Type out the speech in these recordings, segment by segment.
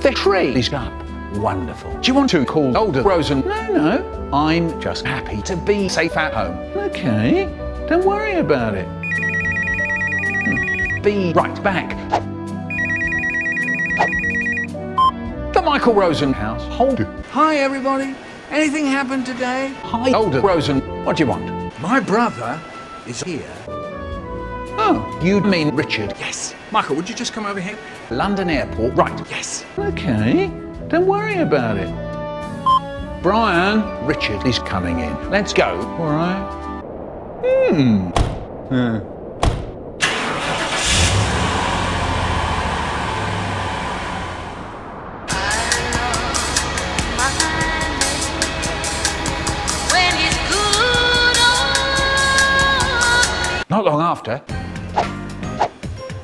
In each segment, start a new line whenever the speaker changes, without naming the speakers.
The tree is up. Wonderful. Do you want to call older Rosen? No, I'm just happy to be safe at home. Okay, don't worry about it. Be right back. The Michael Rosen house. Hold it.
Hi, everybody. Anything happened today?
Hi, older Rosen. What do you want?
My brother is here.
Oh, you mean Richard?
Yes. Michael, would you just come over here?
London Airport. Right.
Yes.
Okay, don't worry about it. Brian, Richard is coming in. Let's go. All right. Not long after.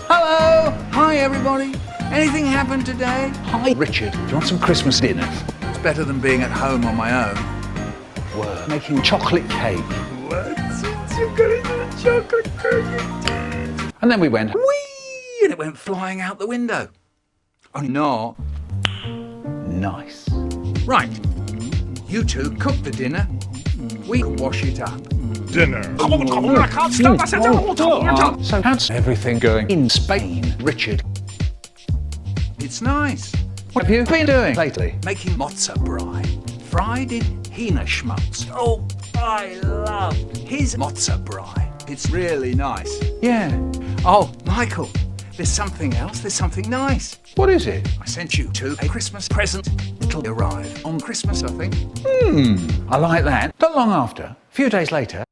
Hello. Hi, everybody. Anything happened today?
Hi, Richard. Do you want some Christmas dinner?
It's better than being at home on my own.
We're making chocolate cake.
What? You're gonna do a chocolate cake?
And then we went,
Whee! And it went flying out the window. Oh, no.
nice.
Right. You two cook the dinner. We wash it up.
Dinner.
I can't stop myself.
So how's everything going in Spain, Richard?
It's nice.
What have you been doing lately?
Making mozza brie, fried in Hühnerschmalz. Oh, I love his mozza brie. It's really nice.
Yeah.
Oh, Michael, there's something else. There's something nice.
What is it?
I sent you two a Christmas present. It'll arrive on Christmas, I think.
I like that. Not long after, a few days later.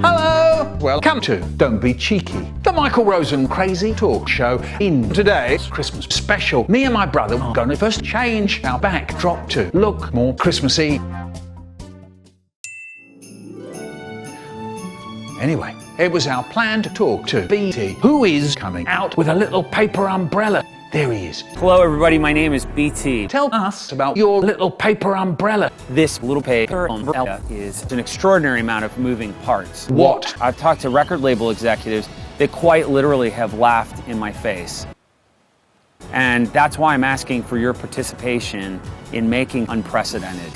Hello! Welcome to Don't Be Cheeky, the Michael Rosen Crazy Talk Show. In today's Christmas special, me and my brother are going to first change our backdrop to look more Christmassy. Anyway, it was our plan to talk to BT, who is coming out with a little paper umbrella. There he is.
Hello everybody, my name is BT.
Tell us about your little paper umbrella.
This little paper umbrella is an extraordinary amount of moving parts.
What?
I've talked to record label executives that quite literally have laughed in my face. And that's why I'm asking for your participation in making unprecedented.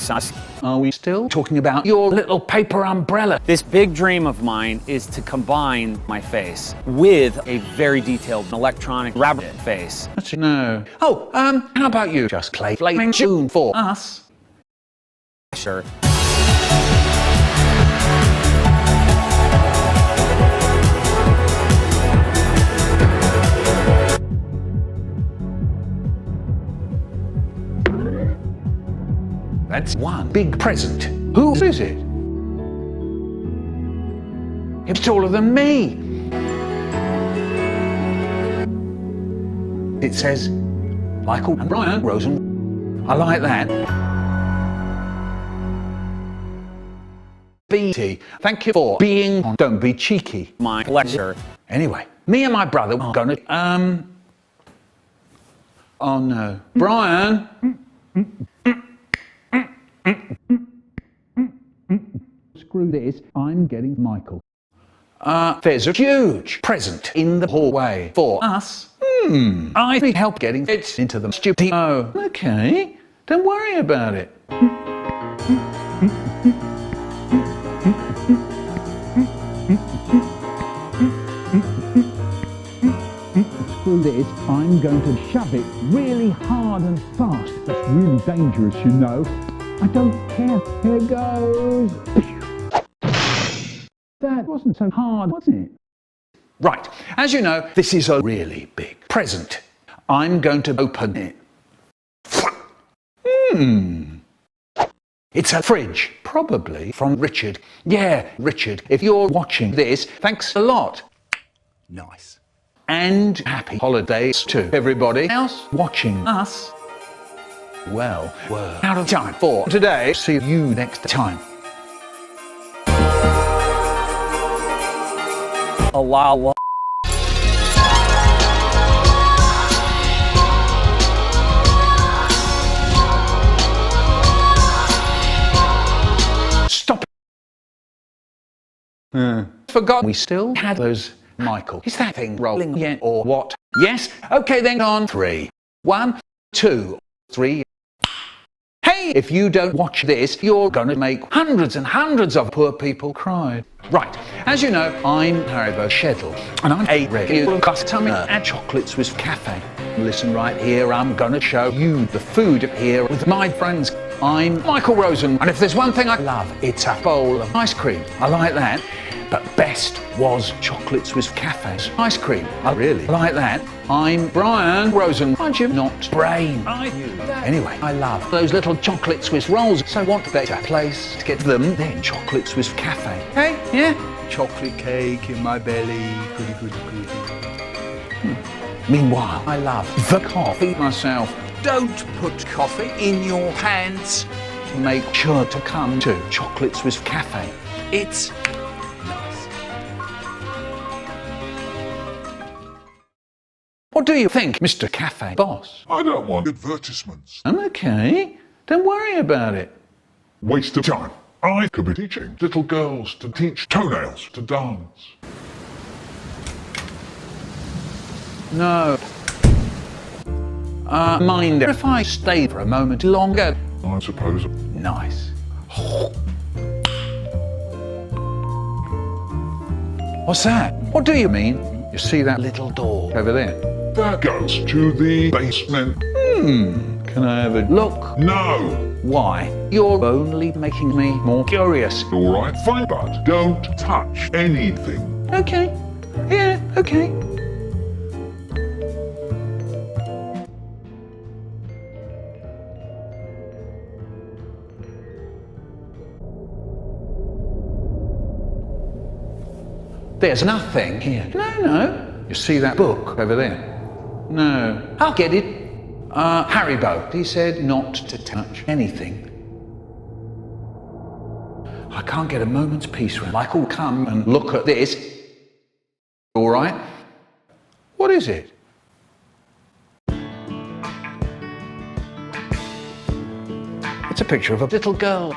Are we still talking about your little paper umbrella?
This big dream of mine is to combine my face with a very detailed electronic rabbit face.
No. Oh, how about you just play Flaming June for us?
Sure.
That's one big present. Who is it? It's taller than me. It says, Michael and Brian Rosen. I like that. BT, thank you for being on Don't Be Cheeky.
My pleasure.
Anyway, me and my brother are gonna, oh no. Brian? Screw this, I'm getting Michael. There's a huge present in the hallway for us. I need help getting it into the studio. Okay, don't worry about it. Screw this, I'm going to shove it really hard and fast. That's really dangerous, you know. I don't care. Here goes. That wasn't so hard, was it? Right, as you know, this is a really big present. I'm going to open it. It's a fridge, probably from Richard. Yeah, Richard, if you're watching this, thanks a lot.
Nice.
And happy holidays to everybody else watching us. Well, we're out of time for today. See you next time.
Allah.
Stop. Forgot we still had those. Michael, is that thing rolling yet or what? Yes? Okay then, on 3. 1, 2, 3. Hey, if you don't watch this, you're gonna make hundreds and hundreds of poor people cry. Right, as you know, I'm Haribo Sheddle, and I'm a regular customer at Chocolate Swiss Cafe. Listen right here, I'm gonna show you the food here with my friends. I'm Michael Rosen, and if there's one thing I love, it's a bowl of ice cream. I like that. But best was Chocolate Swiss Cafe's ice cream. I really like that. I'm Brian Rosen. Aren't you not brain? I knew that. Anyway, I love those little chocolate Swiss rolls. So what better place to get them than Chocolate Swiss Cafe? Hey, yeah? Chocolate cake in my belly. Goody, goody, goody. Meanwhile, I love the coffee myself.
Don't put coffee in your pants.
Make sure to come to Chocolate Swiss Cafe.
It's
What do you think, Mr. Cafe Boss?
I don't want advertisements.
I'm okay. Don't worry about it.
Waste of time. I could be teaching little girls to teach toenails to dance.
No. Mind if I stay for a moment longer?
I suppose.
Nice. What's that? What do you mean? You see that little door over there?
That goes to the basement.
Can I have a look?
No.
Why? You're only making me more curious.
All right, fine, but don't touch anything.
Okay. Yeah, okay. There's nothing here. No. You see that book over there? No. I'll get it. Haribo. He said not to touch anything. I can't get a moment's peace when Michael come and look at this. All right? What is it? It's a picture of a little girl.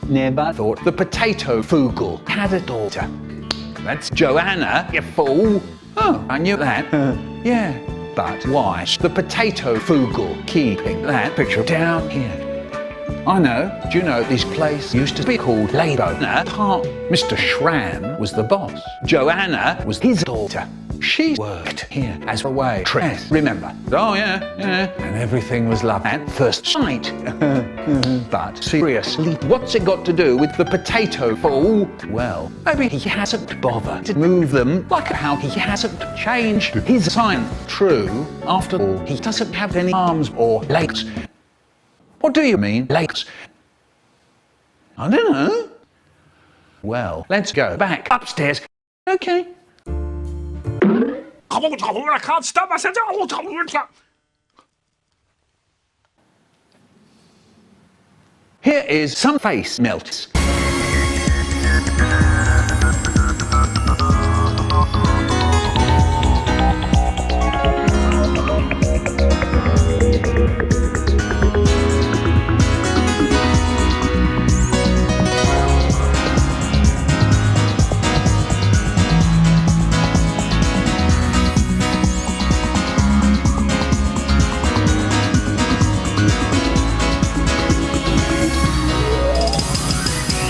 Never thought the potato Fugel had a daughter. That's Joanna, you fool. Oh, I knew that. Yeah. But why is the potato Fugel keeping that picture down here? I know. Do you know this place used to be called Labona Park? Mr. Schramm was the boss. Joanna was his daughter. She worked here as a waitress, remember? Oh yeah. And everything was love at first sight. But seriously, what's it got to do with the potato fool? Well, maybe he hasn't bothered to move them, like how he hasn't changed his sign. True, after all, he doesn't have any arms or legs. What do you mean, legs? I don't know. Well, let's go back upstairs. Okay.
I can't stop myself.
Here is some face melts.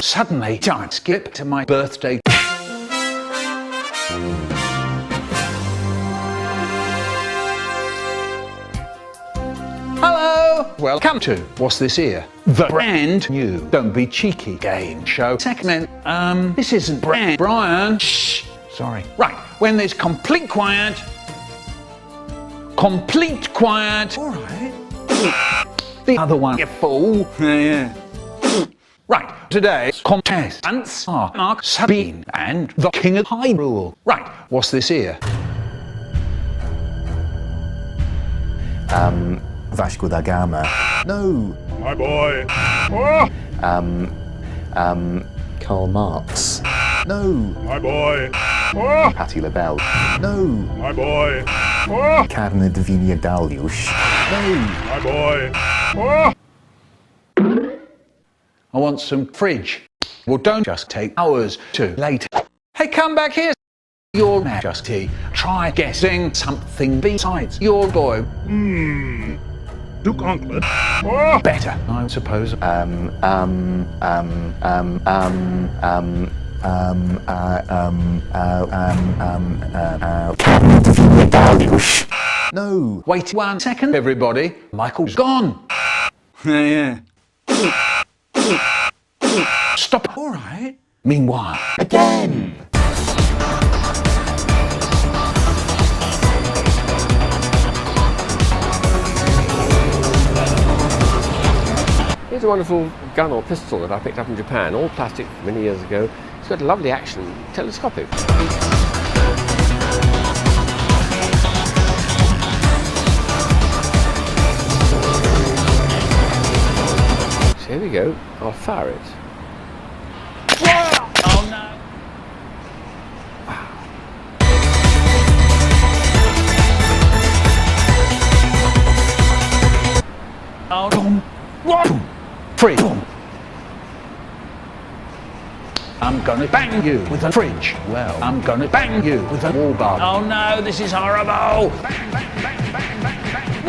Suddenly, giant skip to my birthday. Hello! Welcome to What's This Here? The brand new Don't Be Cheeky game show segment. This isn't brand, Brian. Shh! Sorry. Right, when there's complete quiet. Complete quiet.
All right.
The other one, you fool. Yeah. Right, today's contestants are Mark, Sabine, and the King of Hyrule. Right, what's this here?
Vasco da Gama. No.
My boy.
Karl Marx. No.
My boy.
Patti LaBelle. No.
My boy.
Carne de Vinha Dalius. No.
My boy.
I want some fridge. Well, don't just take hours to later. come back here. Your Majesty, try guessing something besides your boy.
Duke Onkled.
Better, I suppose.
No.
Wait 1 second, everybody. Michael's gone.
Yeah.
Stop.
All right.
Meanwhile,
Again.
Here's a wonderful gun or pistol that I picked up in Japan, all plastic many years ago. It's got lovely action, telescopic. So here we go, I'll fire it.
oh no. Oh, boom. Boom. Free. Boom. I'm gonna bang you with a fridge. Well, I'm gonna bang you with a wall bar. Oh no, this is horrible. Bang, bang, bang, bang, bang, bang.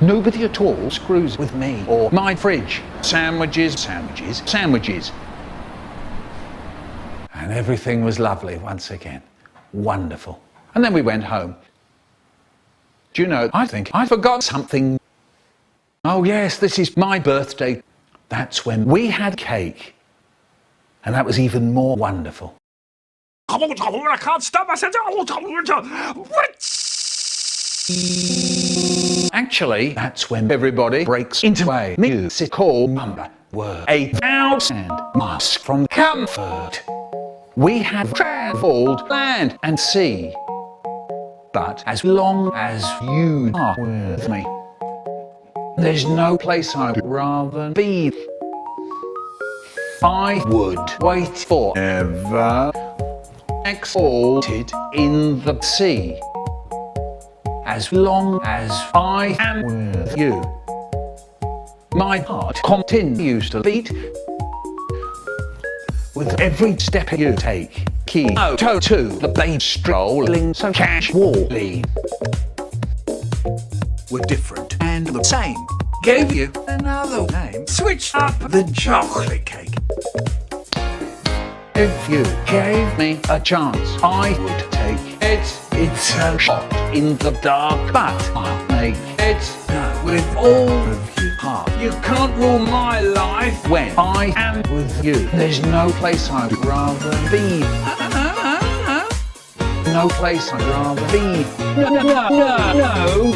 Whoa. Nobody at all screws with me or my fridge. Sandwiches, sandwiches, sandwiches. And everything was lovely once again. Wonderful. And then we went home. Do you know, I think I forgot something. Oh yes, this is my birthday. That's when we had cake. And that was even more wonderful.
I can't stop myself.
Actually, that's when everybody breaks into a musical number. Were 8,000 miles from comfort. We have travelled land and sea. But as long as you are with me, there's no place I'd rather be. I would wait forever, exalted in the sea, as long as I am with you. My heart continues to beat with every step you take. Kyoto to the blade strolling so casually.
We're different and the same. Gave you another name. Switch up the chocolate cake.
If you gave me a chance, I would take it. It's a shot in the dark, but I'll make it.
No, with all of your heart.
You can't rule my life when I am with you. There's no place I'd rather be. No place I'd rather be. No.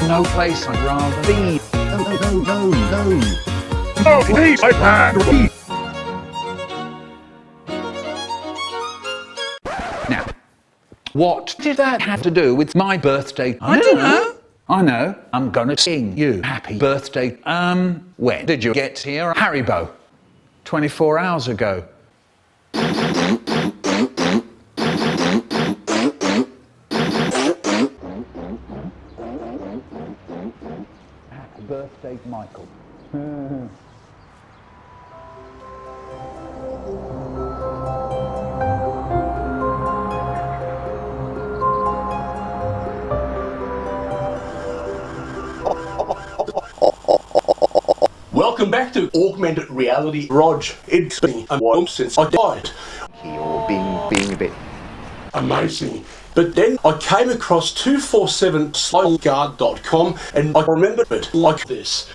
No place I'd rather be.
No.
Oh, please, I can't.
Now, what did that have to do with my birthday?
I don't know.
I know. I'm gonna sing you happy birthday. When did you get here? Haribo. 24 hours ago. Happy birthday, Michael.
Welcome back to Augmented Reality, Rog. It's been a while since I died.
You're being a bit.
Amazing. But then I came across 247soulguard.com and I remembered it like this.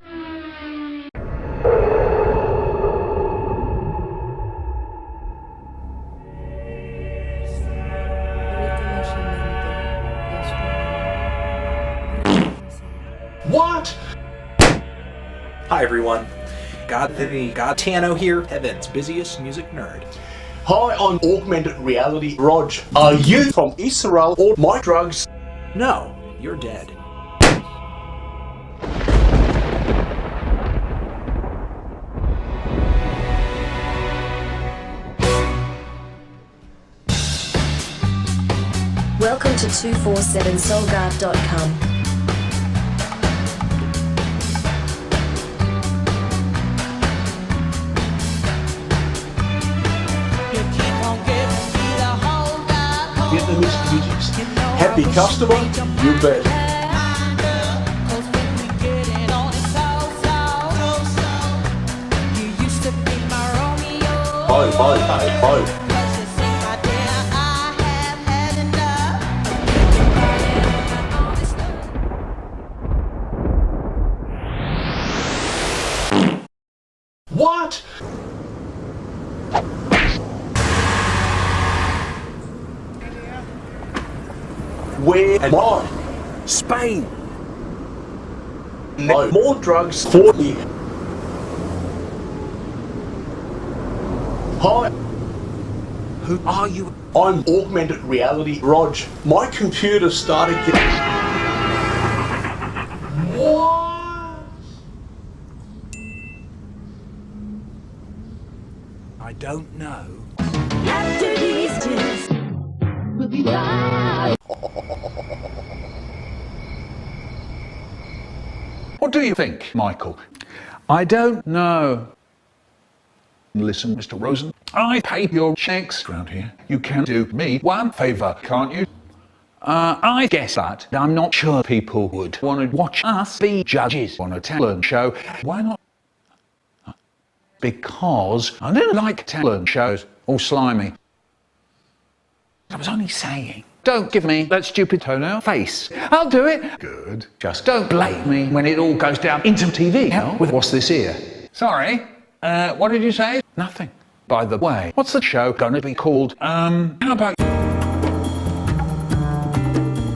What?
Hi everyone, God here, Heaven's busiest music nerd.
Hi, I'm Augmented Reality, Rog. Are you from Israel or my drugs?
No, you're dead.
Welcome to 247soulguard.com.
You keep on
Happy customer? You bet. Oh. What? Where am I?
Spain.
No more drugs for me. Hi.
Who are you?
I'm augmented reality Rog. My computer started getting... What?
I don't know.
After these tears, we'll be right.
What do you think, Michael? I don't know. Listen, Mr. Rosen, I pay your checks around here. You can do me one favour, can't you? I guess that I'm not sure people would want to watch us be judges on a talent show. Why not? Because I don't like talent shows, all slimy. I was only saying. Don't give me that stupid toenail face. I'll do it. Good. Just don't blame me when it all goes down into TV. Hell, with what's this here? Sorry. What did you say? Nothing. By the way, what's the show going to be called? How about...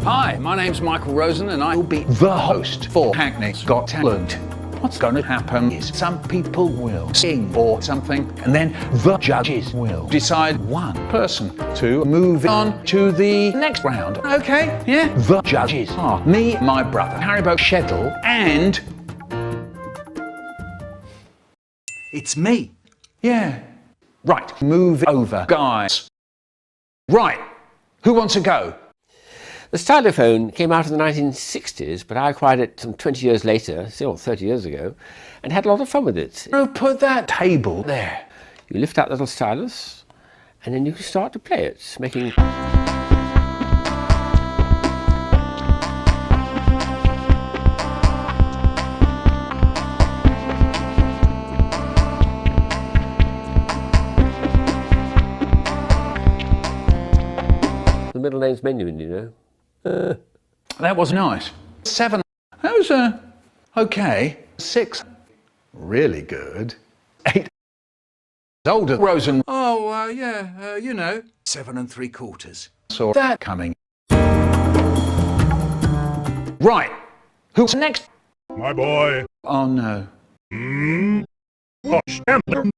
Hi, my name's Michael Rosen and I will be the host for Hackney's Got Talent. What's going to happen is some people will sing or something and then the judges will decide one person to move on to the next round. Okay? Yeah? The judges are me, my brother, Haribo Sheddle, and...
It's me.
Yeah. Right, move over, guys. Right, who wants to go?
The stylophone came out in the 1960s, but I acquired it some 20 years later, still 30 years ago, and had a lot of fun with it.
Who put that table there?
You lift out the little stylus, and then you can start to play it, making... The middle name's Menuhin, you know.
That was nice. 7. That was, okay. 6. Really good. 8. Older Rosen.
Oh, yeah, you know. 7 3/4.
Saw that coming. Right. Who's next?
My boy.
Oh, no.
Oh, Chandler.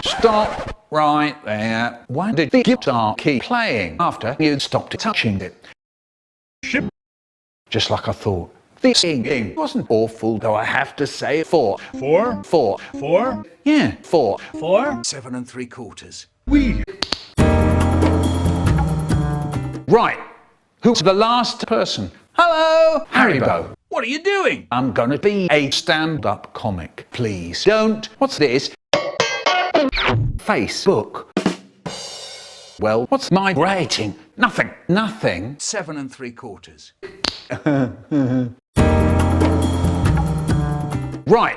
Stop right there. Why did the guitar keep playing after you'd stopped touching it?
Ship.
Just like I thought. The singing wasn't awful, though I have to say. 4.
4.
4.
4.
Yeah, 4.
4.
7 3/4.
We.
Right. Who's the last person? Hello, Haribo.
What are you doing?
I'm gonna be a stand-up comic. Please don't. What's this? Facebook. Well, what's my rating? Nothing. Nothing.
7 3/4.
Right.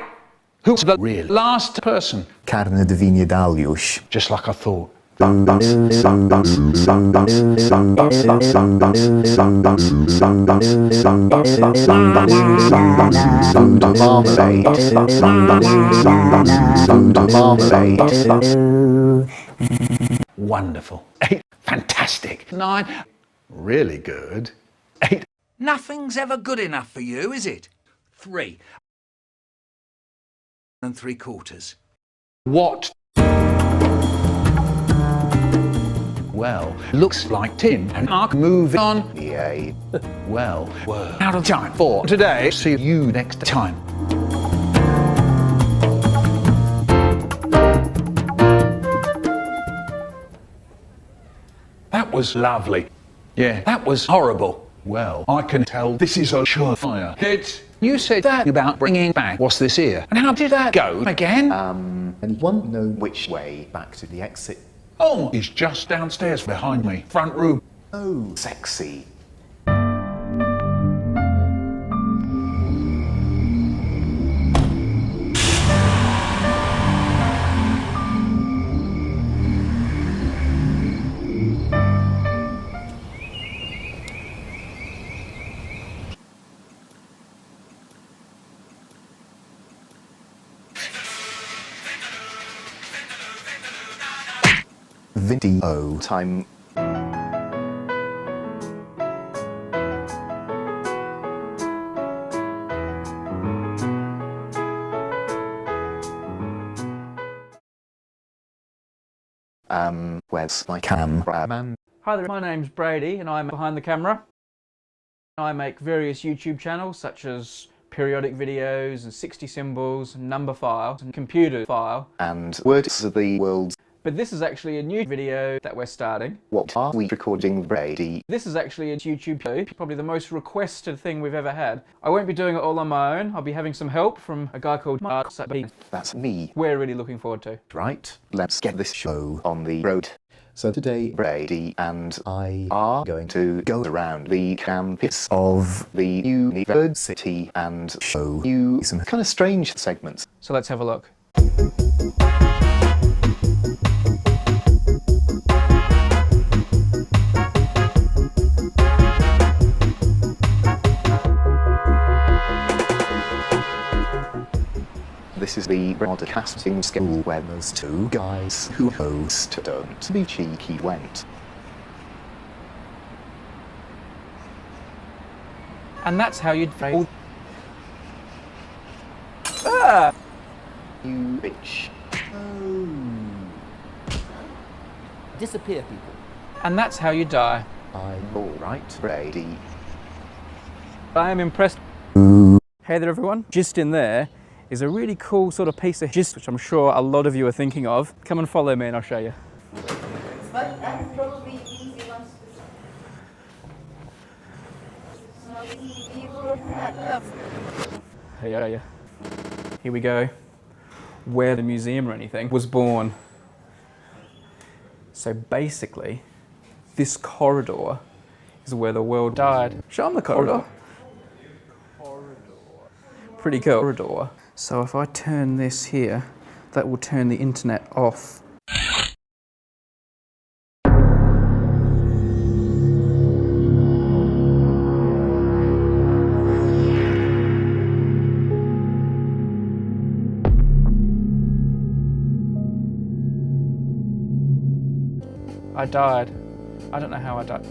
Who's the real last person?
Carne de Vinha Dalius.
Just like I thought. Wonderful. 8. Fantastic. 9. Really good. 8.
Nothing's ever good enough for you, is it? 3 3/4.
What? Well, looks like Tim and Mark move on.
Yay.
Well, we're out of time for today. See you next time. was lovely. Yeah, that was horrible. Well, I can tell this is a surefire hit. You said that about bringing back What's This Here? And how did that go again?
Anyone know which way back to the exit?
Oh, he's just downstairs behind me. Front room.
Oh, sexy. Video time. Where's my cameraman?
Hi there, my name's Brady and I'm behind the camera. I make various YouTube channels such as periodic videos and 60 symbols, number file and computer file.
And words of the world.
But this is actually a new video that we're starting.
What are we recording, Brady?
This is actually a YouTube video, probably the most requested thing we've ever had. I won't be doing it all on my own. I'll be having some help from a guy called Mark Sabine.
That's me.
We're really looking forward to.
Right, let's get this show on the road. So today, Brady and I are going to go around the campus of the university and show you some kind of strange segments.
So let's have a look.
This is the broadcasting school where those two guys who host Don't Be Cheeky went.
And that's how you'd phrase.
You bitch.
Disappear, people.
And that's how you die.
I'm alright, Brady.
I am impressed. Hey there everyone, just in there is a really cool sort of piece of gist which I'm sure a lot of you are thinking of. Come and follow me and I'll show you.
But that's probably easy once
Yeah. Here we go. Where the museum or anything was born. So basically, this corridor is where the world died. Show them the corridor. Pretty cool. Corridor. So if I turn this here, that will turn the internet off. I died. I don't know how I died.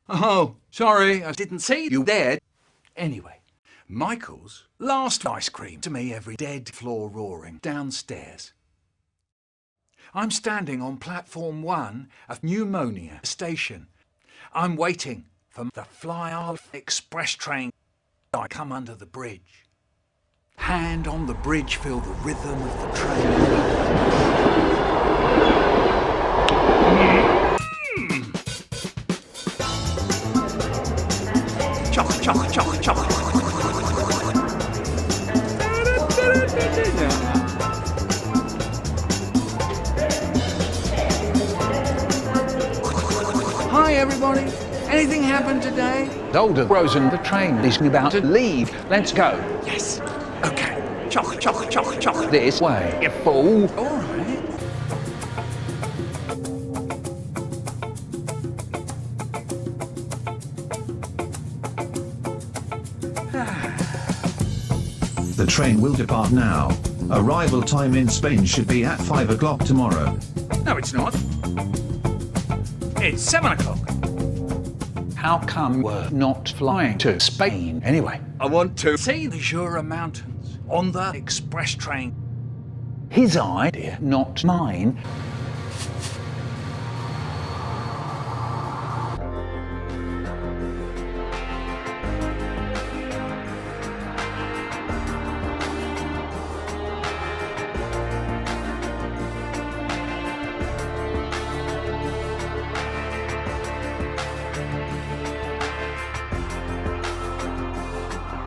Oh, sorry, I didn't see you there. Anyway, Michael's last ice cream to me every dead floor roaring downstairs. I'm standing on platform 1 of Pneumonia Station. I'm waiting for the Fly Express train. I come under the bridge. Hand on the bridge, feel the rhythm of the train. Choc, choc, choc, choc. Hi everybody. Anything happened today?
Older Rosen, the train is about to leave. Let's go.
Yes. Okay. Choc, choc, choc, choc.
This way, you fool.
All right.
The train will depart now. Arrival time in Spain should be at 5 o'clock tomorrow.
No, it's not. It's 7 o'clock.
How come we're not flying to Spain anyway?
I want to see the Jura Mountains on the express train.
His idea, not mine.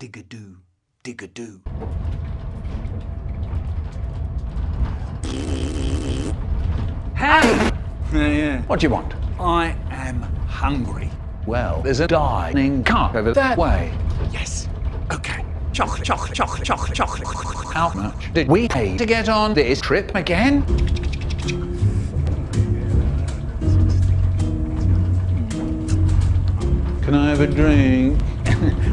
dig-a-doo, dig-a-doo. Hey! Yeah.
What do you want?
I am hungry.
Well, there's a dining car over that way.
Yes. Okay. Chocolate, chocolate, chocolate, chocolate, chocolate.
How much did we pay to get on this trip again? Can I have a drink?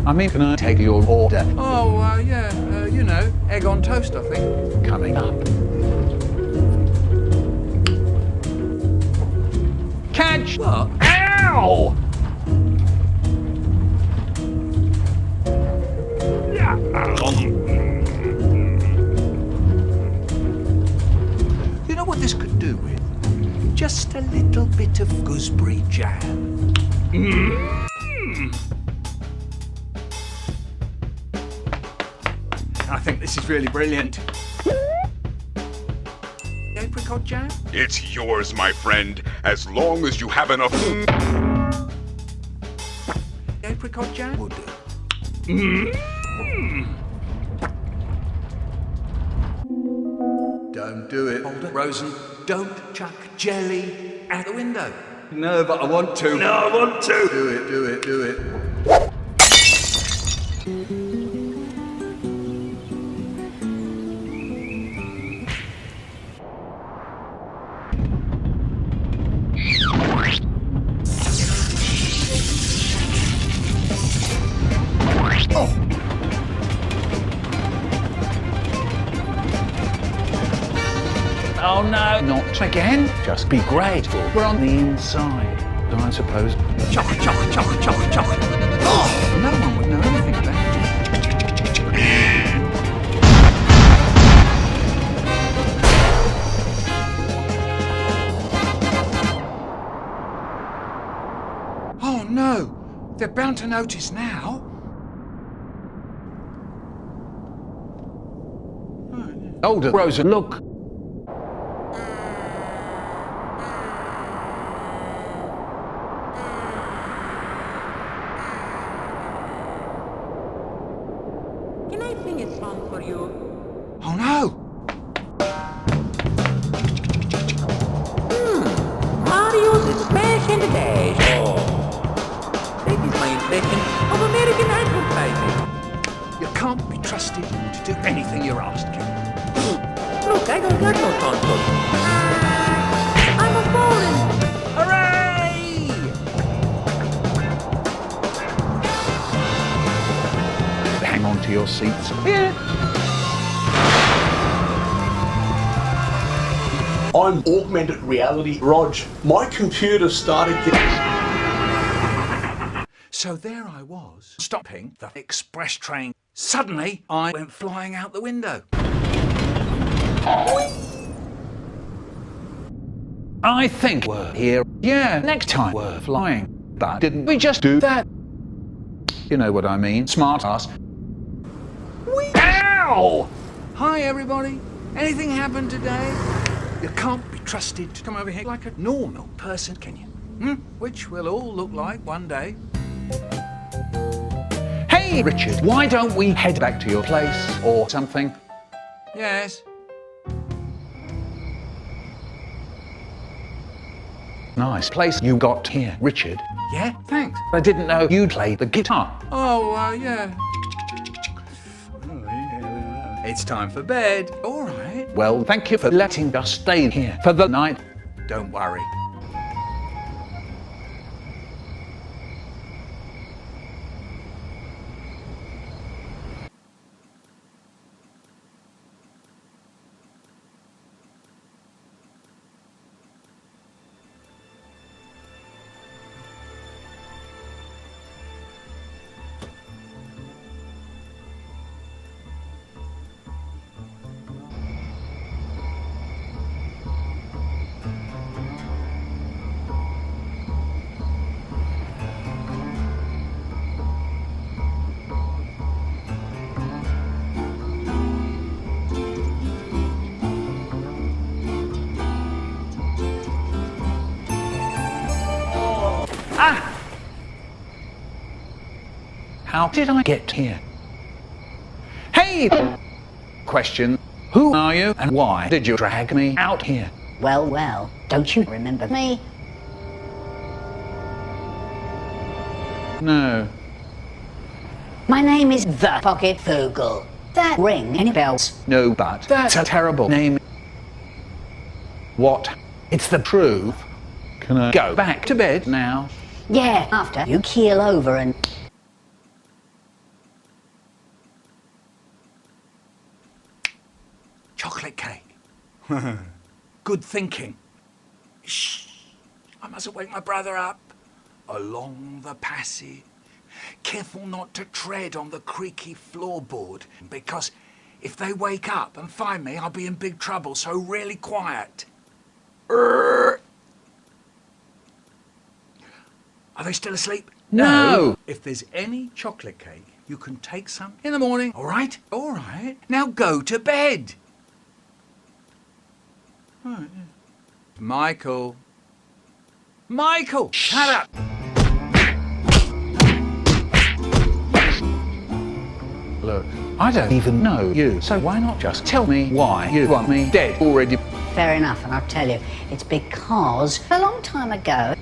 I mean, can I take your order?
Oh, yeah, you know, egg on toast, I think.
Coming up. Catch!
What?
Ow!
You know what this could do with? Just a little bit of gooseberry jam. I think this is really brilliant. Apricot jam?
It's yours, my friend, as long as you have enough.
Apricot jam will do. Don't do it, Rosen. Don't chuck jelly out the window. No, but I want to. No, I want to. Do it, do it, do it.
Oh no, not again. Just be grateful. We're on the inside, I suppose.
Chocolate, chocolate, chocolate, chocolate, chocolate. Oh, no one would know anything about it. Oh no, they're bound to notice now.
Older Rosa, look.
Can I sing a song for you?
Oh no!
Mario's Smash and Dash. Oh. That is my impression of American advertising.
You can't be trusted to do anything you're asked, Ken.
Look, I don't got no tonsils. I'm a foreign.
Hooray!
Hang on to your seats. Here.
I'm augmented reality Rog. My computer started
So there I was, stopping the express train. Suddenly, I went flying out the window.
I think we're here. Yeah, next time we're flying. But didn't we just do that? You know what I mean, smart ass. Ow!
Hi, everybody. Anything happened today? You can't be trusted to come over here like a normal person, can you? Which we'll all look like one day.
Hey, Richard, why don't we head back to your place or something?
Yes.
Nice place you got here, Richard.
Yeah, thanks.
I didn't know you played the guitar.
Oh, yeah. It's time for bed. All right.
Well, thank you for letting us stay here for the night.
Don't worry.
How did I get here? me. Question, who are you and why did you drag me out here?
Well, well, don't you remember me?
No.
My name is The Pocket Vogel. That ring any bells?
No, but that's a terrible name. What? It's the truth. Can I go back to bed now?
Yeah, after you keel over and...
Chocolate cake. Good thinking. Shh. I mustn't wake my brother up. Along the passage. Careful not to tread on the creaky floorboard, because if they wake up and find me, I'll be in big trouble, so really quiet. Are they still asleep?
No.
If there's any chocolate cake, you can take some in the morning, all right? All right. Now go to bed. All right. Michael. Michael, shut up.
Look, I don't even know you, so why not just tell me why you want me dead already?
Fair enough, and I'll tell you. It's because a long time ago,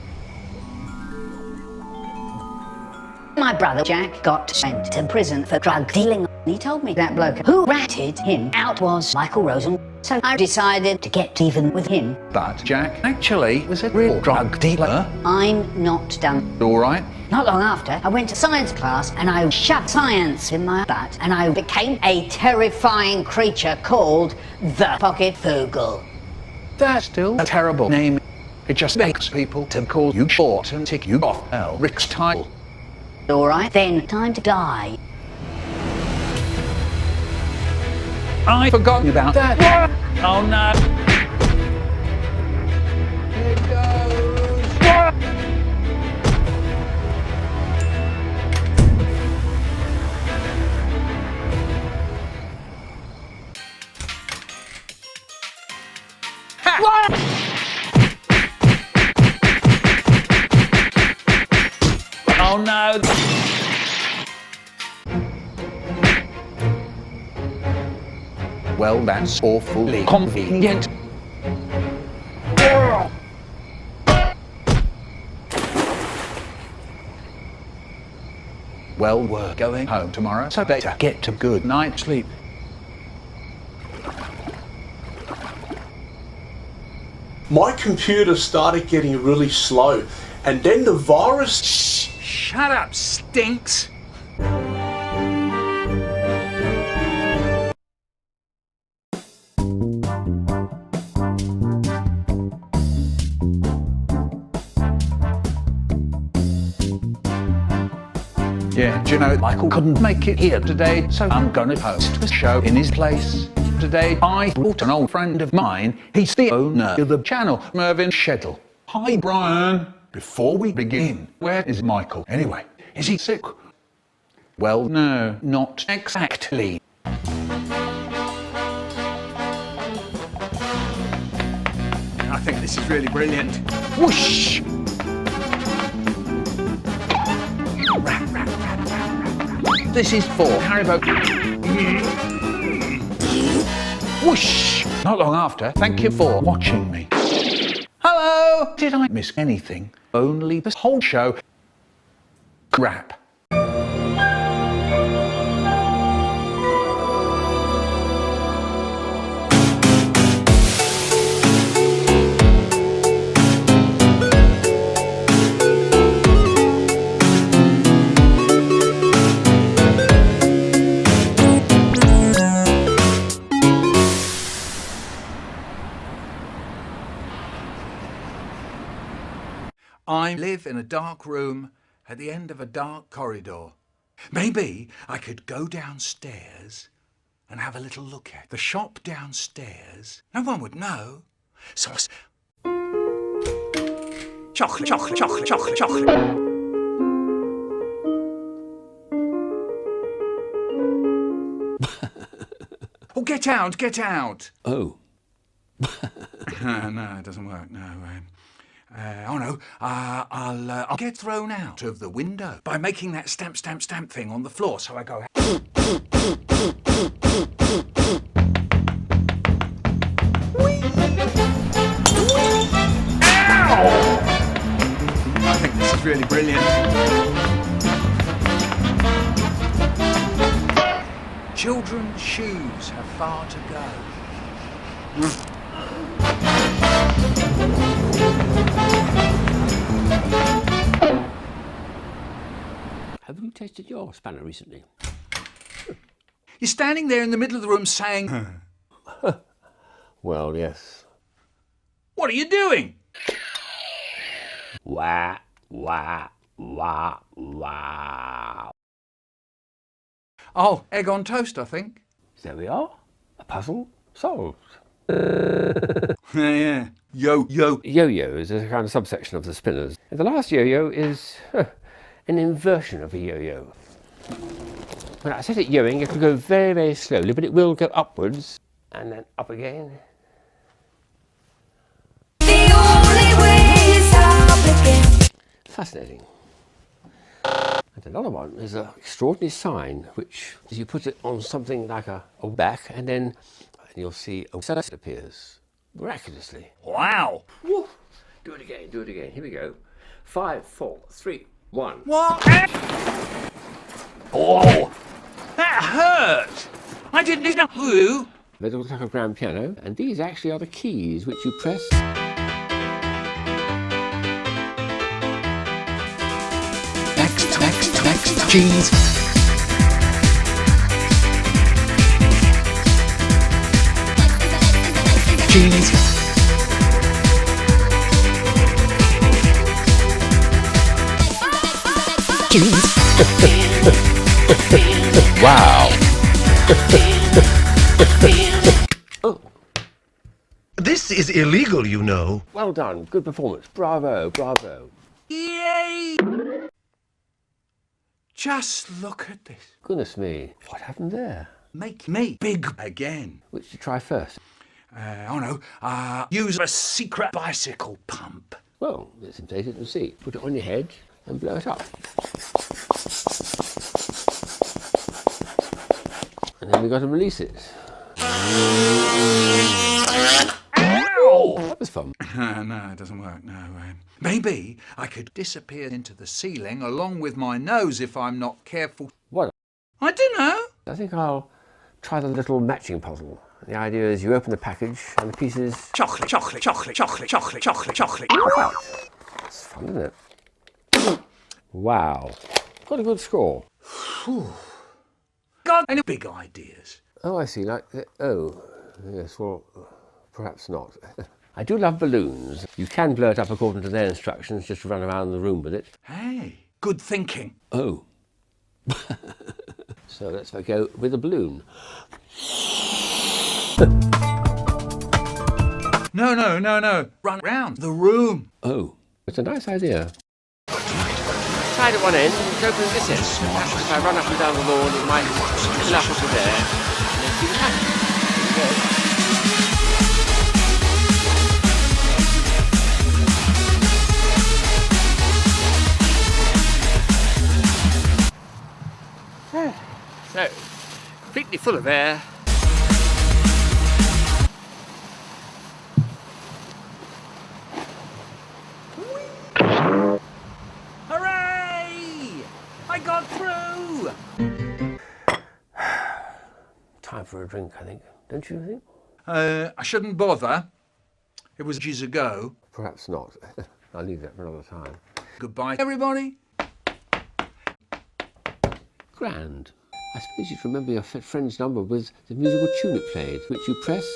my brother Jack got sent to prison for drug dealing. He told me that bloke who ratted him out was Michael Rosen. So I decided to get even with him.
But Jack actually was a real drug dealer.
I'm not done.
All right.
Not long after, I went to science class and I shoved science in my butt and I became a terrifying creature called the Pocket Vogel.
That's still a terrible name. It just makes people to call you short and tick you off Elric's title.
All right, then, time to die.
I forgot about that. Oh no. Here it goes. Oh no. Well, that's awfully convenient. Well, we're going home tomorrow, so better get a good night's sleep.
My computer started getting really slow, and then the virus...
Shut up, stinks!
Yeah, do you know, Michael couldn't make it here today, so I'm gonna host a show in his place. Today, I brought an old friend of mine. He's the owner of the channel, Mervyn Sheddle. Hi, Brian. Before we begin, where is Michael? Anyway, is he sick? Well, no, not exactly.
I think this is really brilliant.
Whoosh! This is for Haribo. Whoosh! Not long after, thank you for watching me. Hello! Did I miss anything? Only the whole show. Crap.
I live in a dark room at the end of a dark corridor. Maybe I could go downstairs and have a little look at the shop downstairs. No one would know. So chocolate, chocolate, chocolate, chocolate, chocolate. Oh, get out, get out.
Oh.
No, it doesn't work, no. I'll get thrown out of the window by making that stamp, stamp, stamp thing on the floor. So I go, I think this is really brilliant. Children's shoes have far to go.
Have you tasted your spanner recently?
You're standing there in the middle of the room saying,
Well, yes.
what are you doing?
Wah, wah, wah, wow.
Oh, egg on toast, I think.
There we are. A puzzle solved.
Yeah. Yo-yo.
Yo-yos is a kind of subsection of the spinners. And the last yo-yo is an inversion of a yo-yo. When I set it yoing, it will go very, very slowly, but it will go upwards and then up again.
The only way is up again.
Fascinating. And another one is an extraordinary sign, which is you put it on something like a back, and then you'll see a set appears miraculously.
Wow.
Woo. Do it again, do it again. Here we go. 5, 4, 3, 1.
What? Oh, that hurt. I didn't know who.
They look like a grand piano, and these actually are the keys which you press.
Next, cheese. Cheese. Cheese.
Wow. Oh.
This is illegal, you know.
Well done. Good performance. Bravo, bravo.
Yay! Just look at this.
Goodness me. What happened there?
Make me big again.
Which to try first?
Oh no. Use a secret bicycle pump.
Well, let's inflate it and see. Put it on your head and blow it up. And then we've got to release it.
Ow!
That was fun.
No, it doesn't work. No. Maybe I could disappear into the ceiling along with my nose if I'm not careful.
What?
I don't know.
I think I'll try the little matching puzzle. The idea is you open the package and the pieces...
Chocolate, chocolate, chocolate, chocolate, chocolate, chocolate, chocolate.
It's fun, isn't it? Wow. Got a good score.
God, any big ideas?
Oh, I see. Like, oh, yes, well, perhaps not. I do love balloons. You can blow it up according to their instructions, just run around the room with it.
Hey, good thinking.
Oh. So let's go with a balloon.
No. Run round the room.
Oh, it's a nice idea. Tied at one end, it's open at this end. Perhaps if I run up and down the lawn, it might fill up over there. And then see what happens. There we go. So, completely full of air.
Hooray! I got through!
Time for a drink, I think. Don't you think?
I shouldn't bother. It was ages ago.
Perhaps not. I'll leave that for another time.
Goodbye, everybody.
Grand. I suppose you'd remember your friend's number with the musical tune it played, which you press.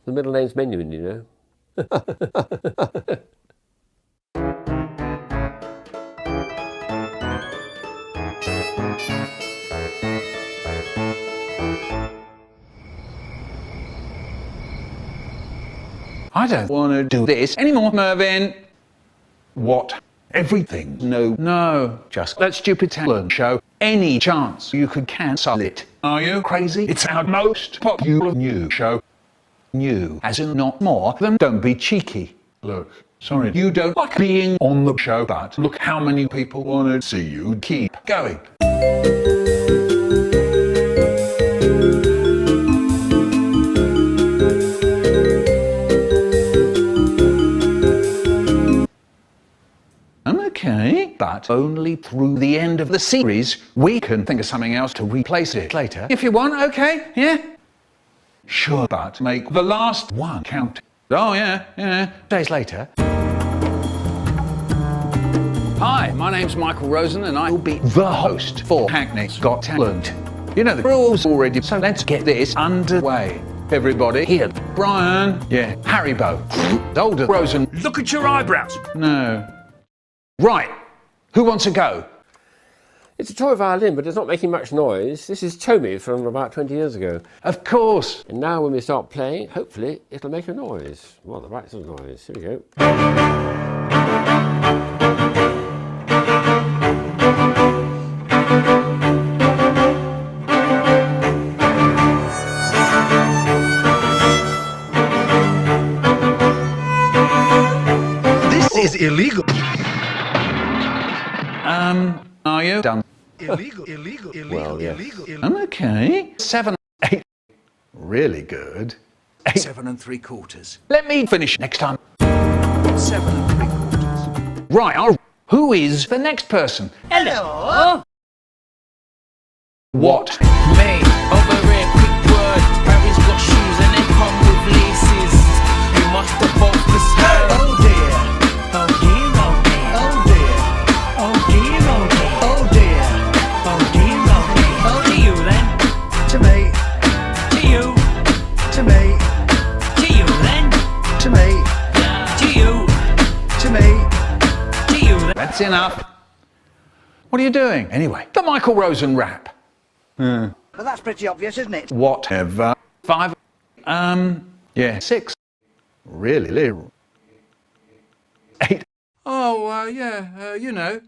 the middle name's Menuhin, you know.
I don't want to do this anymore, Mervyn. What? Everything? No. Just that stupid talent show. Any chance you could cancel it? Are you crazy? It's our most popular new show. New, as in not more than don't be cheeky.
Look, sorry.
You don't like being on the show, but look how many people want to see you. Keep going. Okay, but only through the end of the series. We can think of something else to replace it later. If you want, okay? Yeah? Sure, but make the last one count. Oh, yeah. Days later. Hi, my name's Michael Rosen and I will be the host for Hackney's Got Talent. You know the rules already, so let's get this underway. Everybody here. Brian. Yeah. Haribo. Older Rosen.
Look at your eyebrows.
No. Right. Who wants to go?
It's a toy violin, but it's not making much noise. This is Tommy from about 20 years ago.
Of course.
And now when we start playing, hopefully it'll make a noise. Well, the right sort of noise. Here we go.
This is illegal.
Are you done?
Illegal.
Well, yes.
I'm okay. 7, 8. Really good. 8.
7 3/4.
Let me finish next time.
7 3/4.
Right, who is the next person?
Hello.
What?
Mate, over here, quick word. Barry's got shoes and they come with laces. You must have both the skirt. Oh dear. Oh dear, oh dear. Oh dear. Oh dear, oh dear. Oh dear. Oh dear, oh dear. Oh, to you then.
To me.
To you.
To me.
To you then.
To me.
To you.
To me.
To you then.
That's enough. What are you doing? Anyway, the Michael Rosen rap.
Well, that's pretty obvious, isn't it?
Whatever. 5. Yeah. 6. Really little. 8.
Oh, you know.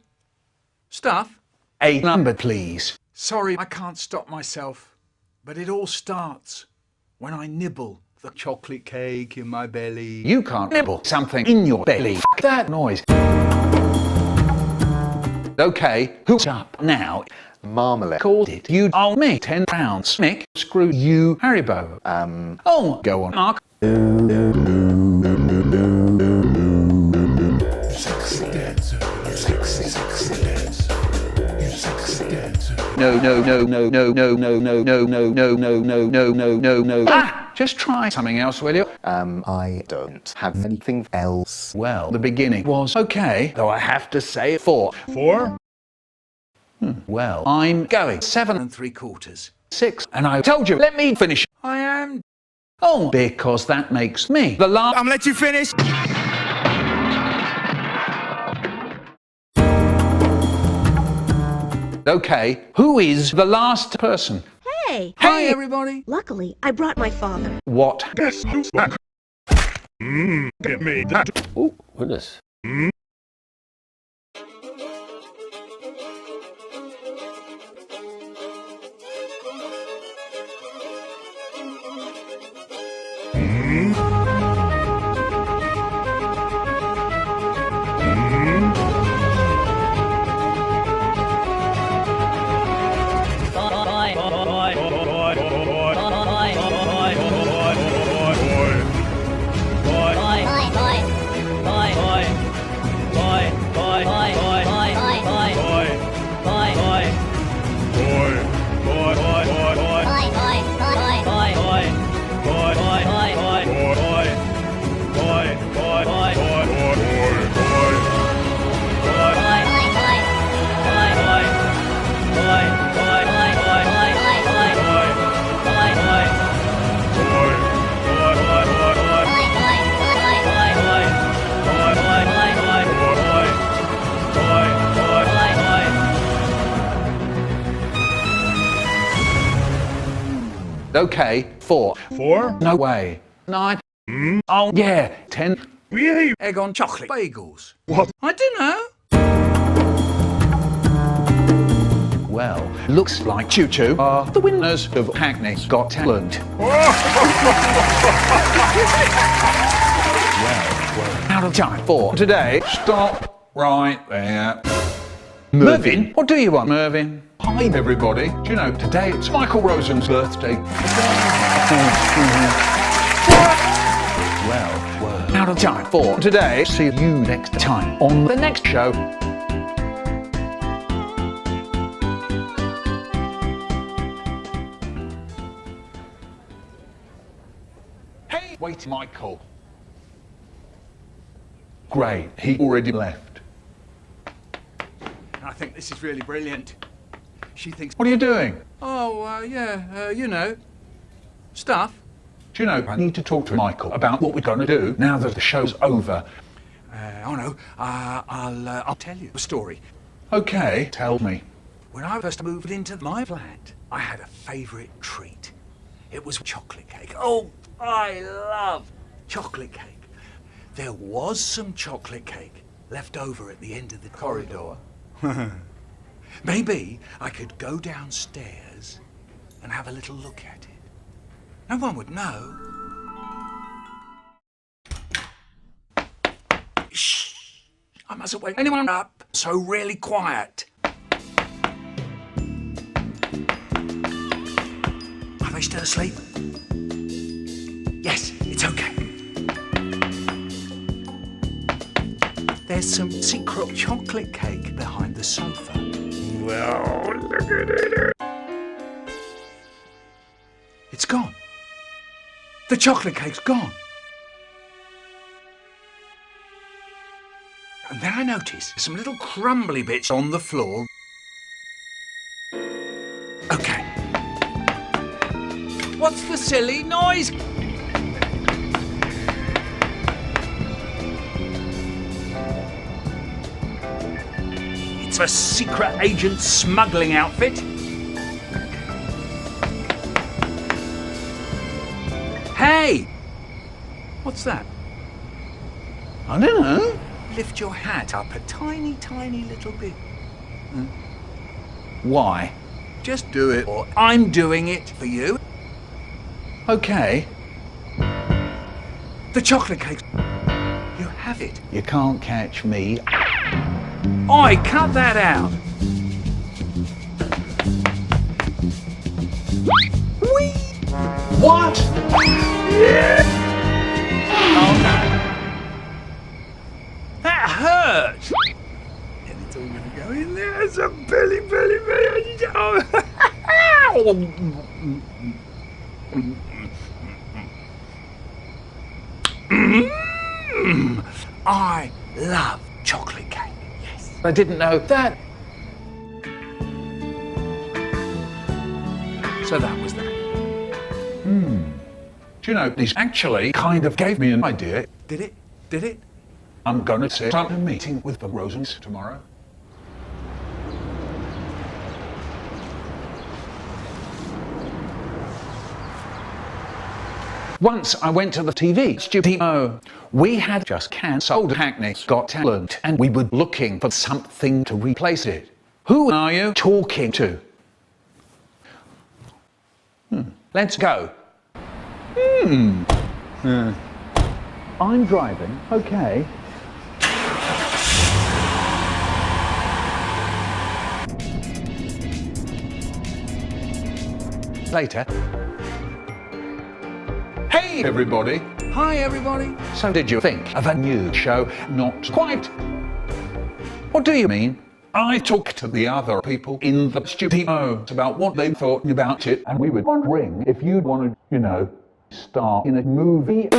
Stuff.
8 number, please.
Sorry, I can't stop myself. But it all starts when I nibble the chocolate cake in my belly.
You can't nibble something in your belly. F that noise. Okay, who's up now?
Marmalade.
Called it. You owe me £10. Mick, screw you, Haribo. Oh, go on, Mark. No. Ah, just try something else, will you?
I don't have anything else.
Well, the beginning was okay, though I have to say 4.
4?
Well, I'm going 7
3/4.
6, and I told you, let me finish.
I am.
Oh, because that makes me the last.
I'm let you finish.
Okay, who is the last person?
Hey!
Hi, everybody.
Luckily, I brought my father.
What?
Guess who's back? Get me that.
Oh, goodness.
Okay, 4.
4?
No way. 9. Oh, yeah, 10.
Really?
Egg on chocolate bagels.
What?
I don't know.
Well, looks like Choo Choo are the winners of Hackney's Got Talent. Well, out of time for today.
Stop right there.
Mervyn, what do you want, Mervyn? Hi, everybody. Do you know, today it's Michael Rosen's birthday. Well, out of time for today. See you next time on the next show. Hey, wait, Michael. Great, he already left.
I think this is really brilliant. She thinks...
What are you doing?
Oh, you know, stuff.
Do you know, I need to talk to Michael about what we're going to do now that the show's over.
I'll tell you a story.
Okay, tell me.
When I first moved into my flat, I had a favourite treat. It was chocolate cake. Oh, I love chocolate cake. There was some chocolate cake left over at the end of the corridor. Maybe I could go downstairs and have a little look at it. No one would know. Shh! I mustn't wake anyone up. So really quiet. Are they still asleep? Yes, it's okay. There's some secret chocolate cake behind the sofa. Well, look at it. It's gone. The chocolate cake's gone. And then I noticed some little crumbly bits on the floor. Okay. What's the silly noise? It's a secret agent smuggling outfit. Hey! What's that?
I don't know.
Lift your hat up a tiny, tiny little bit.
Why?
Just do it, or I'm doing it for you.
Okay.
The chocolate cake. You have it.
You can't catch me.
Oi, cut that out. Whee!
What?
Yeah. Oh no. That hurt. And it's all gonna go in there. It's a belly. I love chocolate cake. Yes.
I didn't know that.
So that was that.
Do you know, this actually kind of gave me an idea.
Did it? Did it?
I'm going to set up a meeting with the Rosens tomorrow. Once I went to the TV studio. We had just cancelled Hackney's Got Talent and we were looking for something to replace it. Who are you talking to? Let's go. I'm driving, okay. Later. Hey everybody!
Hi everybody!
So did you think of a new show? Not quite. What do you mean? I talked to the other people in the studio about what they thought about it, and we were wondering if you'd want to, star in a movie.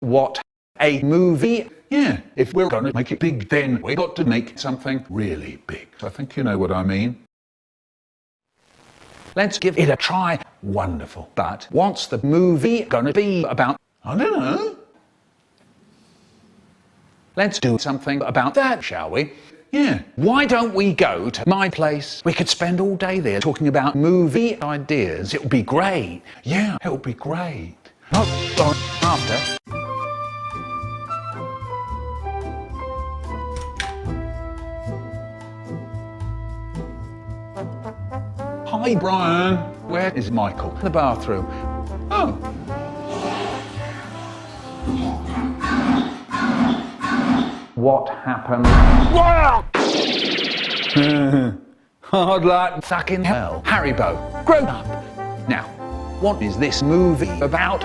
What? A movie? Yeah, if we're going to make it big, then we got to make something really big. I think you know what I mean. Let's give it a try. Wonderful. But what's the movie going to be about? I don't know. Let's do something about that, shall we? yeah, why don't we go to my place? We could spend all day there talking about movie ideas. It would be great. Yeah, it would be great. Oh, after. Hi, Brian. Where is Michael? In the bathroom. Oh. What happened? Hard like fucking hell. Haribo, grown up. Now, what is this movie about?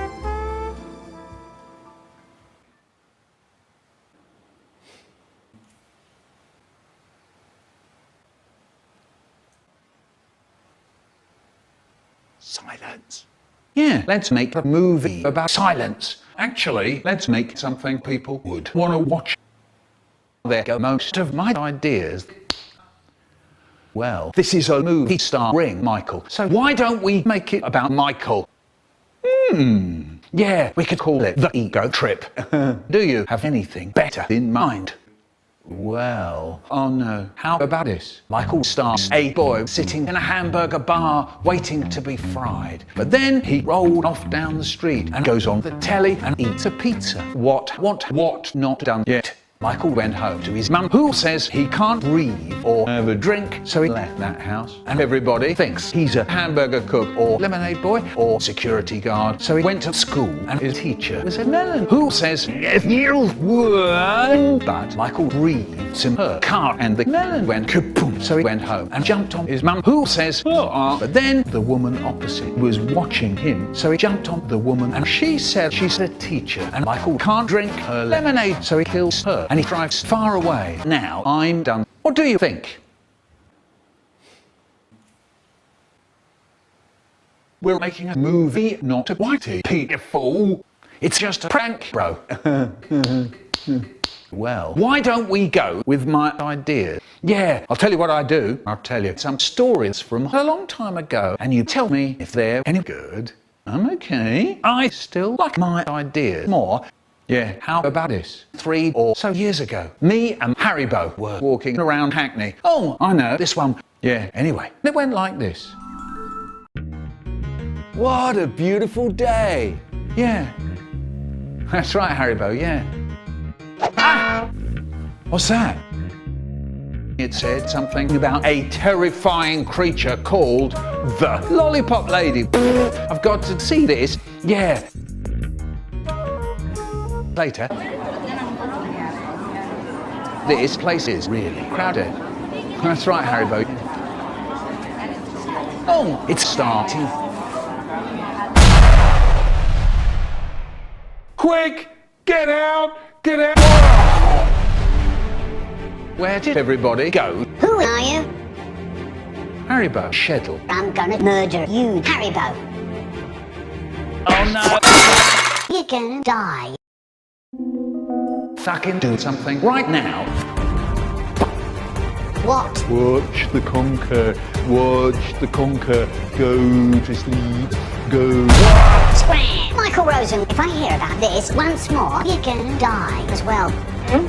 Silence. Yeah, let's make a movie about silence. Actually, let's make something people would want to watch. There go most of my ideas. Well, this is a movie starring Michael, so why don't we make it about Michael? Yeah, we could call it The Ego Trip. Do you have anything better in mind? Well, oh no, how about this? Michael stars a boy sitting in a hamburger bar waiting to be fried. But then he rolled off down the street and goes on the telly and eats a pizza. What not done yet? Michael went home to his mum, who says he can't breathe or have a drink, so he left that house. And everybody thinks he's a hamburger cook or lemonade boy or security guard. So he went to school, and his teacher was a melon, who says, if you would. But Michael breathed in her car, and the melon went kaboom. So he went home and jumped on his mum, who says, but then the woman opposite was watching him, so he jumped on the woman, and she said she's a teacher, and Michael can't drink her lemonade, so he kills her. And he drives far away. Now, I'm done. What do you think? We're making a movie, not a whitey, Pete, you fool. It's just a prank, bro. Well, why don't we go with my idea? Yeah, I'll tell you what I do. I'll tell you some stories from a long time ago, and you tell me if they're any good. I'm okay. I still like my idea more. Yeah, how about this? 3 or so years ago, me and Haribo were walking around Hackney. Oh, I know, this one. Yeah, anyway, it went like this. What a beautiful day. Yeah. That's right, Haribo, yeah. Ah! What's that? It said something about a terrifying creature called the Lollipop Lady. I've got to see this. Yeah. Later. This place is really crowded. That's right, Haribo. Oh, it's starting. Quick! Get out! Get out! Where did everybody go?
Who are you?
Haribo Sheddle.
I'm gonna murder you, Haribo.
Oh no!
You're gonna die.
Fucking do something right now.
What?
Watch the conquer. Watch the conquer. Go to sleep. Go.
Square! Michael Rosen, if I hear about this once more, you're gonna die as well.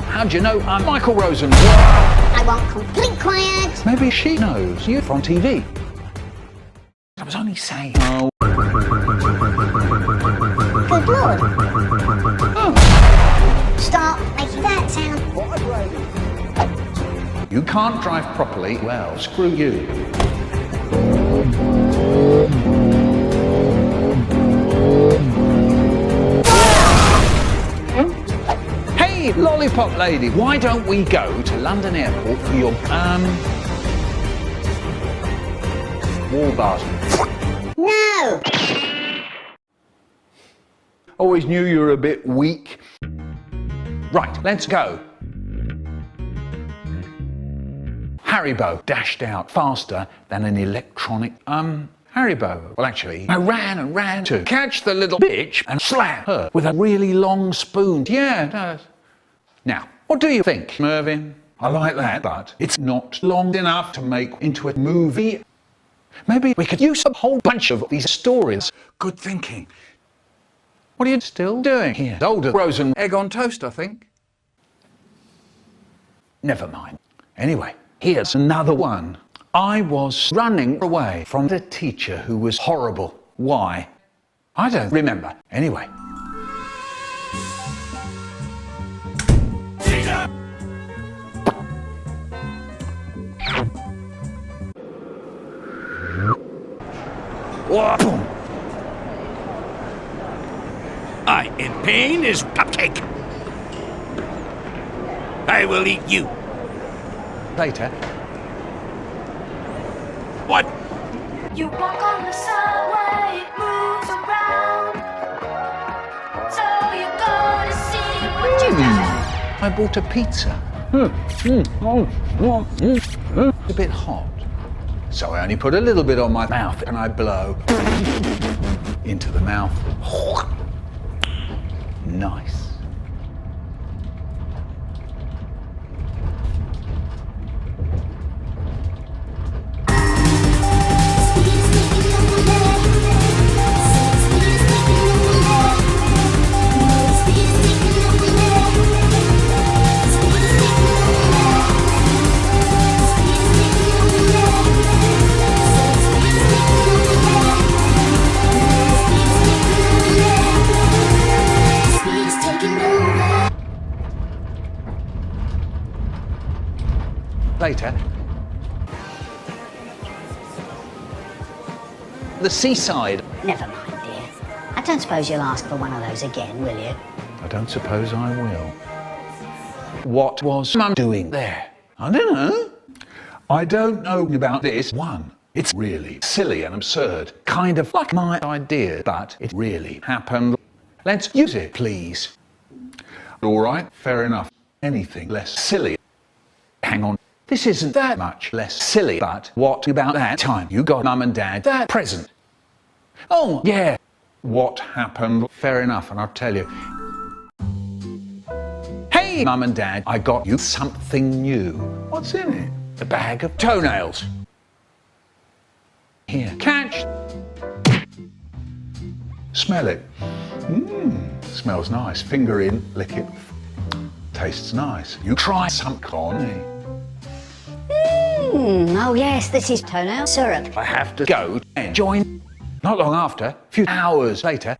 How do you know I'm Michael Rosen?
I want complete quiet.
Maybe she knows you from TV. I was only saying. Oh.
Good lord. Stop making that sound.
You can't drive properly. Well, screw you. Hey, Lollipop Lady, why don't we go to London Airport for your, wall bars?
No!
Always knew you were a bit weak. Right, let's go. Haribo dashed out faster than an electronic, Haribo. Well, actually, I ran and ran to catch the little bitch and slap her with a really long spoon. Yeah, it does. Now, what do you think, Mervyn? I like that, but it's not long enough to make into a movie. Maybe we could use a whole bunch of these stories.
Good thinking.
What are you still doing here? Older Rosen egg on toast, I think. Never mind. Anyway, here's another one. I was running away from the teacher who was horrible. Why? I don't remember. Anyway.
Boom. I am pain as cupcake. I will eat you.
Later.
What?
You walk on the subway, it moves around. So you go to see what you got.
I bought a pizza. A bit hot. So I only put a little bit on my mouth and I blow into the mouth. Nice. Later. The seaside.
Never mind, dear. I don't suppose you'll ask for one of those again, will you?
I don't suppose I will. What was Mum doing there? I don't know. I don't know about this one. It's really silly and absurd. Kind of like my idea, but it really happened. Let's use it, please. All right, fair enough. Anything less silly. Hang on. This isn't that much less silly, but what about that time you got Mum and Dad that present? Oh, yeah. What happened? Fair enough, and I'll tell you. Hey, Mum and Dad, I got you something new. What's in it? A bag of toenails. Here, catch. Smell it. Smells nice. Finger in, lick it. Tastes nice. You try some, Connie.
Oh yes, this is toenail syrup.
I have to go and join. Not long after, a few hours later.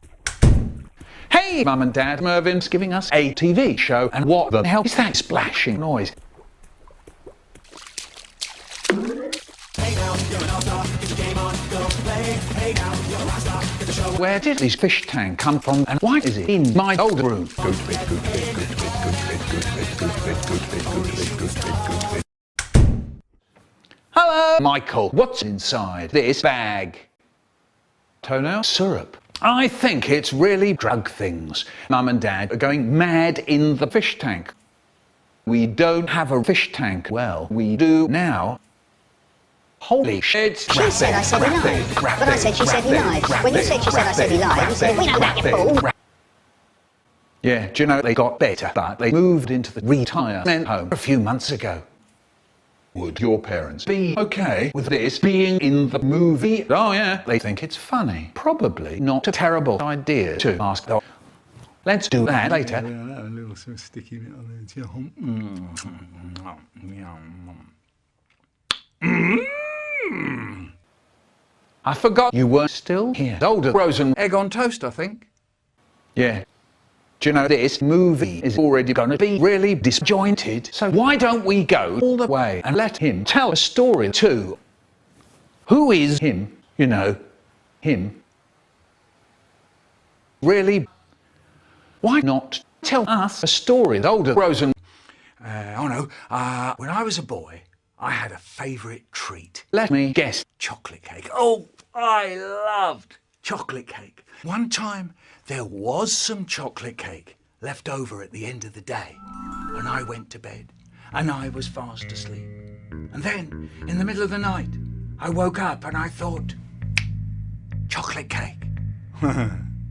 Hey, Mum and Dad, Mervin's giving us a TV show, and what the hell is that splashing noise? Where did this fish tank come from, and why is it in my old room? Good bit, good bit, good bit, good bit, good bit, good bit, good bit, good bit, good bit, good bit. Hello, Michael. What's inside this bag? Toenail syrup. I think it's really drug things. Mum and Dad are going mad in the fish tank. We don't have a fish tank. Well, we do now. Holy shit.
She said I said he lied. But I said she said he lied. When you said she said I said he lied, you said, we know that, you fool.
Yeah, do you know, they got better, but they moved into the retirement home a few months ago. Would your parents be okay with this being in the movie? Oh yeah, they think it's funny. Probably not a terrible idea to ask them. Let's do that later.
A little sort of sticky bit on there.
I forgot you were still here. Older frozen egg on toast, I think. Yeah. Do you know, this movie is already going to be really disjointed, so why don't we go all the way and let him tell a story too? Who is him? You know, him. Really? Why not tell us a story, older frozen?
When I was a boy, I had a favourite treat.
Let me guess.
Chocolate cake. Oh, I loved chocolate cake. One time, there was some chocolate cake left over at the end of the day, and I went to bed, and I was fast asleep. And then, in the middle of the night, I woke up and I thought, chocolate cake.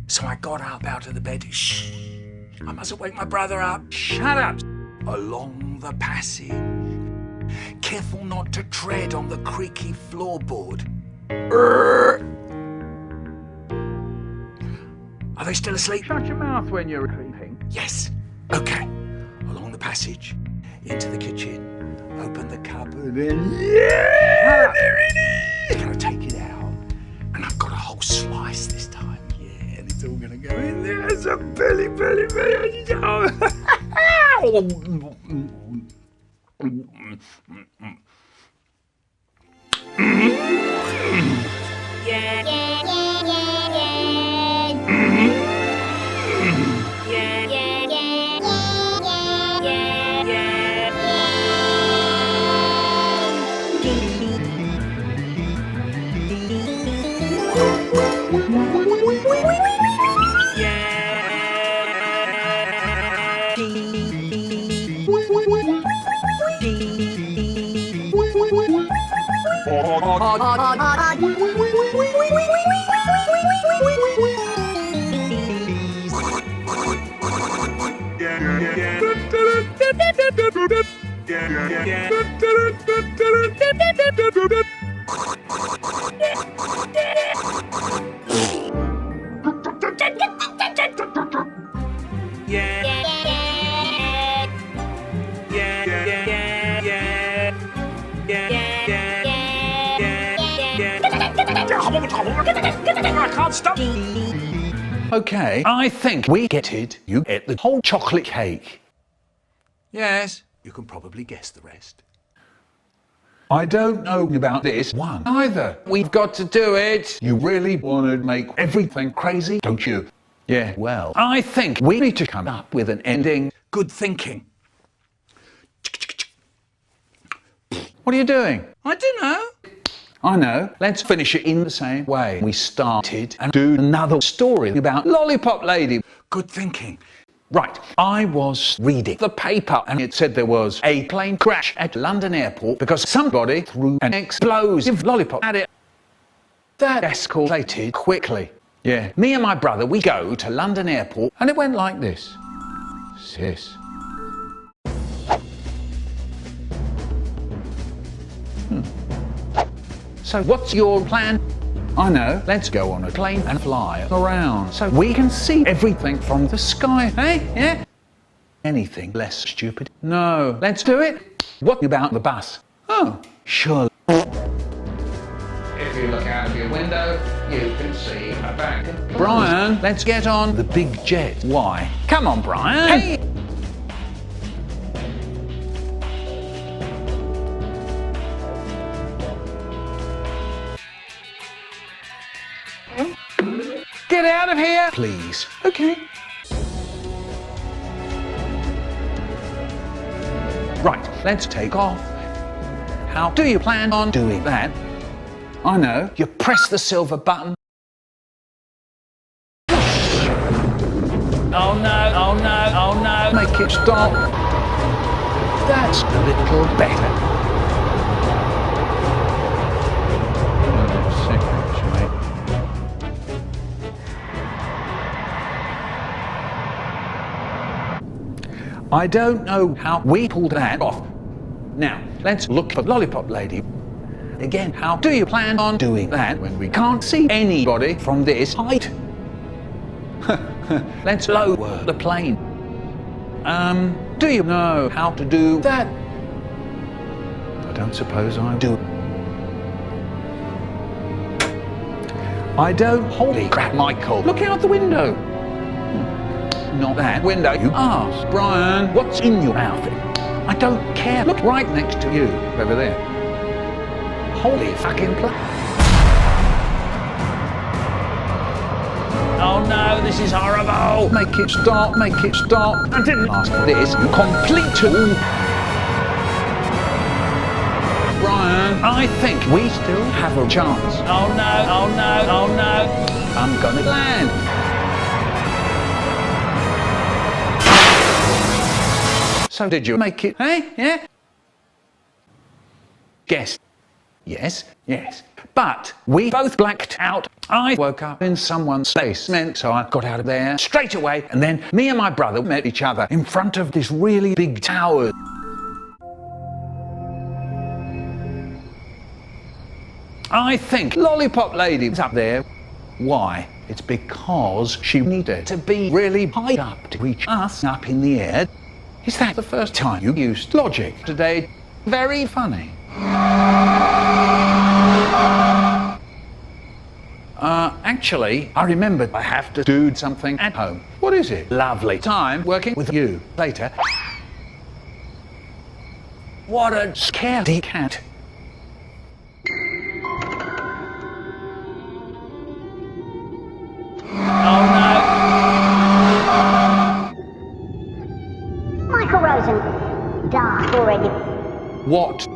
So I got up out of the bed. Shh, I mustn't wake my brother up. Shut up. Along the passage, careful not to tread on the creaky floorboard. Are they still asleep?
Shut your mouth when you're sleeping.
Yes. Okay. Along the passage, into the kitchen, open the And then, yeah, there it is. Gonna take it out. And I've got a whole slice this time. Yeah, and it's all gonna go in there. It's a belly. I can't stop.
Okay, I think we get it. You get the whole chocolate cake.
Yes, you can probably guess the rest.
I don't know about this one either. We've got to do it. You really want to make everything crazy, don't you? Yeah, well, I think we need to come up with an ending.
Good thinking.
What are you doing?
I don't know.
I know. Let's finish it in the same way we started and do another story about Lollipop Lady.
Good thinking.
Right, I was reading the paper and it said there was a plane crash at London Airport because somebody threw an explosive lollipop at it. That escalated quickly. Yeah, me and my brother, we go to London Airport and it went like this. Sis. So what's your plan? I know, let's go on a plane and fly around so we can see everything from the sky, hey? Yeah? Anything less stupid? No, let's do it. What about the bus? Oh, sure. If you look out of your window, you can see a bank. Brian, let's get on the big jet. Why? Come on, Brian. Hey! Get out of here, please. Okay. Right, let's take off. How do you plan on doing that? I know, you press the silver button. Oh no, oh no, oh no. Make it stop. That's a little better. I don't know how we pulled that off. Now, let's look for Lollipop Lady. Again, how do you plan on doing that when we can't see anybody from this height? Let's lower the plane. Do you know how to do that? I don't suppose I do. I don't. Holy crap, Michael. Look out the window. Not that window, you asked. Brian, what's in your outfit? I don't care. Look right next to you, over there. Holy fucking Oh no, this is horrible. Make it stop, make it stop. I didn't ask for this, you complete tool. Brian, I think we still have a chance. Oh no, oh no, oh no. I'm gonna land. So did you make it, hey? Yeah? Guess. Yes, yes. But we both blacked out. I woke up in someone's basement, so I got out of there straight away, and then me and my brother met each other in front of this really big tower. I think Lollipop Lady is up there. Why? It's because she needed to be really high up to reach us up in the air. Is that the first time you used logic today? Very funny. Actually, I remembered I have to do something at home. What is it? Lovely time working with you. Later. What a scaredy cat.
Michael Rosen. Dark already.
What?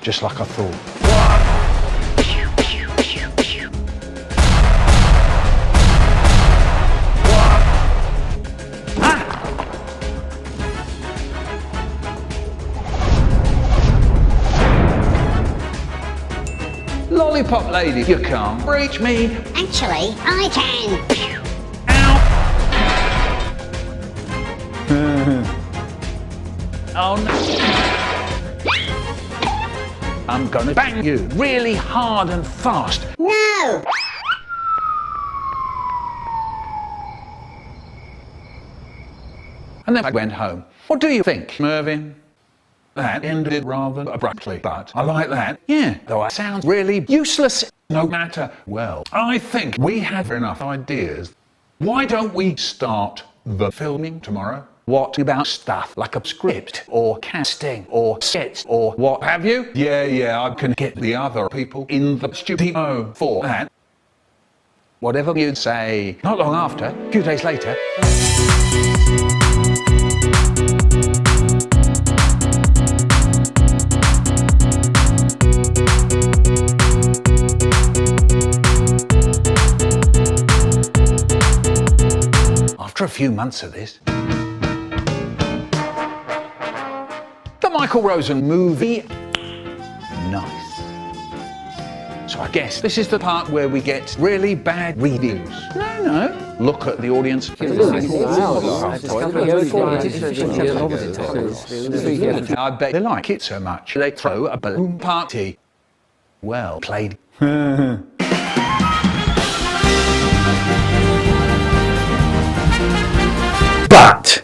Just like I thought. Lollipop lady, you can't reach me.
Actually, I can.
Oh no. I'm gonna bang you really hard and fast.
No!
And then I went home. What do you think, Mervyn? That ended rather abruptly, but I like that. Yeah, though I sound really useless. No matter. Well, I think we have enough ideas. Why don't we start the filming tomorrow? What about stuff like a script or casting or sketch or what have you? Yeah, I can get the other people in the studio for that. Whatever you'd say. Not long after, a few days later. After a few months of this, the Michael Rosen movie. Nice. So I guess this is the part where we get really bad reviews. No. Look at the audience. I bet they like it so much. They throw a balloon party. Well played. But